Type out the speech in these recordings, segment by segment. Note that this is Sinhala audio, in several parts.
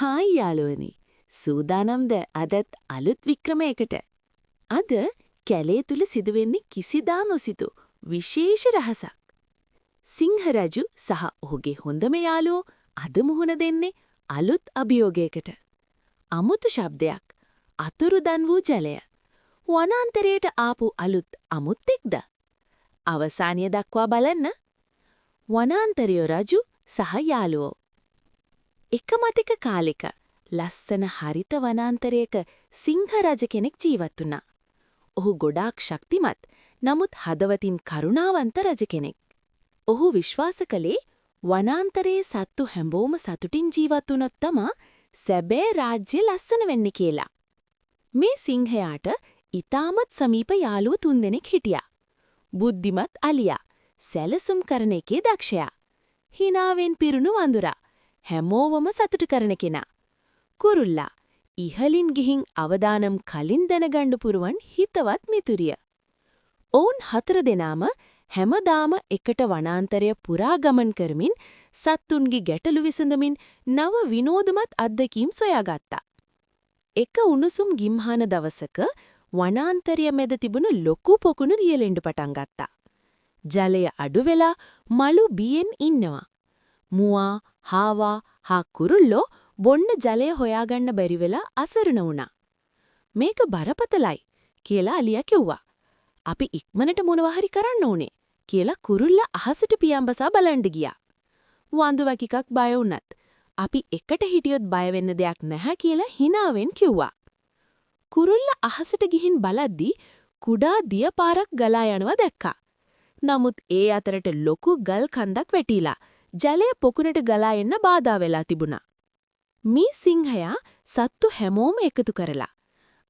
හායි යාළුවනි. සූදානම්ද අදත් අලුත් වික්‍රමයකට. අද කැලේ තුල සිදුවෙන්නේ කිසිදා නොසිතු විශේෂ රහසක්. සිංහ රජු සහ ඔහුගේ හොඳම යාළුවෝ අද මුහුණ දෙන්නේ අලුත් අභියෝගයකට. අමුතු ශබ්දයක්, අතුරුදන් වූ ජලය. වනාන්තරයට ආපු අලුත් අමුත්තෙක්ද? අවසානය දක්වා බලන්න. වනාන්තරය රජු සහ යාළුවෝ. එක මතක කාලෙක ලස්සන හරිත වනාන්තරයක සිංහ රජ කෙනෙක් ජීවත් වුණා. ඔහු ගොඩාක් ශක්තිමත්, නමුත් හදවතින් කරුණාවන්ත රජ කෙනෙක්. ඔහු විශ්වාස කළේ වනාන්තරයේ සත්තු හැමෝම සතුටින් ජීවත් වුණොත් තමා සැබෑ රාජ්‍ය ලස්සන වෙන්නේ කියලා. මේ සිංහයාට ඊටමත් සමීප යාළුවෝ 3 දෙනෙක් හිටියා. බුද්ධිමත් අලියා, සැලසුම් කරන එකේ දක්ෂයා, හිනාවෙන් පිරුණු වඳුරා, හැමෝවම සතුටු කරන කෙනා. කුරුල්ලා, ඉහලින් ගිහින් අවදානම් කලින් දැනගන්න පුරුවන් හිතවත් මිතුරිය. ඔවුන් 4 දෙනාම හැමදාම එකට වනාන්තරය පුරා ගමන් කරමින් සත්තුන්ගේ ගැටලු විසඳමින් නව විනෝදමත් අත්දැකීම් සොයාගත්තා. එක උණුසුම් ගිම්හාන දවසක වනාන්තරය මැද තිබුණු ලොකු පොකුණු රියලෙන්න පටන් ගත්තා. ජලය අඩු වෙලා මලු බියෙන් ඉන්නවා. මුවා, හාවා, හා කුරුල්ලෝ බොන්න ජලය හොයාගන්න බැරි වෙලා අසරණ වුණා. මේක බරපතලයි කියලා අලියා කිව්වා. අපි ඉක්මනට මොනවා හරි කරන්න ඕනේ කියලා කුරුල්ලා අහසට පියඹසා බලන්න ගියා. වඳුවැකිකක් බය වුණත් අපි එකට හිටියොත් බය වෙන්න දෙයක් නැහැ කියලා හිනාවෙන් කිව්වා. කුරුල්ලා අහසට ගිහින් බලද්දී කුඩා දිය පාරක් ගලා යනවා දැක්කා. නමුත් ඒ අතරට ලොකු ගල් කන්දක් වැටිලා ජලය පොකුණට ගලා එන්න බාධා වෙලා තිබුණා. මේ සිංහයා සත්තු හැමෝම එකතු කරලා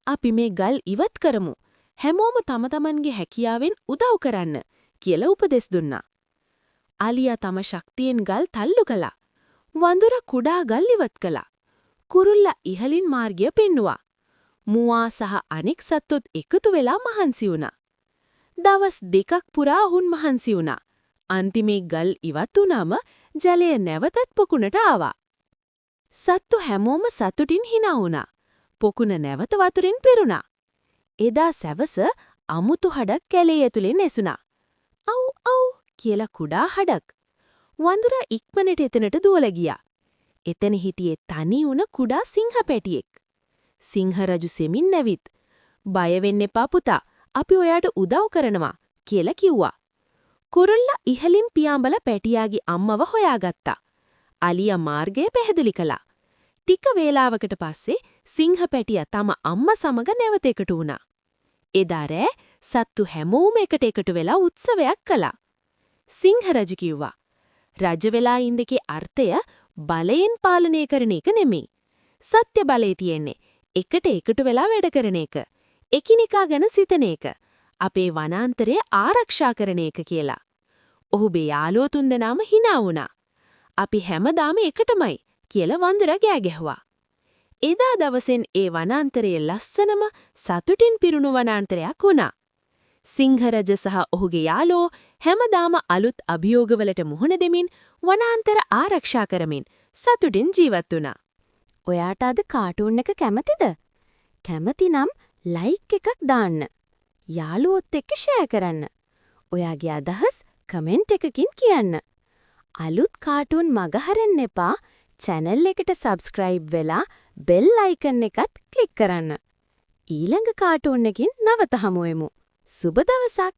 අපි මේ ගල් ඉවත් කරමු. හැමෝම තම තමන්ගේ හැකියාවෙන් උදව් කරන්න කියලා උපදෙස් දුන්නා. අලියා තම ශක්තියෙන් ගල් තල්ලු කළා. වඳුර කුඩා ගල් ඉවත් කළා. කුරුල්ලා ඉහළින් මාර්ගය පෙන්නුවා. මුවා සහ අනෙක් සත්තුත් එකතු වෙලා මහන්සි වුණා. දවස් 2ක් පුරා ඔවුන් මහන්සි වුණා. අන්තිමේ ගල් ඉවත් වුණාම ජලය නැවතත් පොකුණට ආවා. සත්තු හැමෝම සතුටින් hina වුණා. පොකුණ නැවත වතුරෙන් පිරුණා. එදා සවස අමුතු හඩක් කැලේ ඇතුලෙන් ඇසුණා. "අව් අව්" කියලා කුඩා හඩක්. වඳුරා ඉක්මනට එතනට දුවලා ගියා. එතන හිටියේ තනි වුණ කුඩා සිංහ පැටියෙක්. සිංහ රජු සෙමින් නැවිත් "බය වෙන්න එපා පුතා. අපි ඔයාට උදව් කරනවා" කියලා කිව්වා. කුරුල්ලා ඉහළින් පියාඹලා පැටියාගේ අම්මව හොයාගත්තා. අලියා මාර්ගය පැහැදිලි කළා. ටික වේලාවකට පස්සේ සිංහ පැටියා තම අම්මා සමග නැවත එකතු වුණා. එදා රෑ සත්තු හැමෝම එකට එකතු වෙලා උත්සවයක් කළා. සිංහ රජු කිව්වා, "රජ වෙලා ඉඳකේ අර්ථය බලයෙන් පාලනය කරන එක නෙමෙයි. සත්‍ය බලේ තියෙන්නේ එකට එකතු වෙලා වැඩ කරන එක. එකිනෙකා ගැන සිතන එක. අපේ වනාන්තරය ආරක්ෂා කරන එක" කියලා. ඔහුගේ යාළුවෝ 3 දෙනාම hina වුණා. "අපි හැමදාම එකටමයි" කියලා වඳුරා ගෑ ගැහුවා. එදා දවසෙන් ඒ වනාන්තරයේ ලස්සනම සතුටින් පිරුණු වනාන්තරයක් වුණා. සිංහ රජ සහ ඔහුගේ යාළුවෝ හැමදාම අලුත් අභියෝගවලට මුහුණ දෙමින් වනාන්තර ආරක්ෂා කරමින් සතුටින් ජීවත් වුණා. ඔයාට අද කාටූන් එක කැමතිද? කැමති නම් ලයික් එකක් දාන්න. යාළුවොත් එක්ක ෂෙයා කරන්න. ඔයාගේ අදහස් කමෙන්ට් එකකින් කියන්න. අලුත් කාටූන් මගහරින්න එපා. channel එකට subscribe වෙලා bell icon එකත් click කරන්න. ඊළඟ කාටූන් එකකින් නැවත හමු වෙමු. සුබ දවසක්.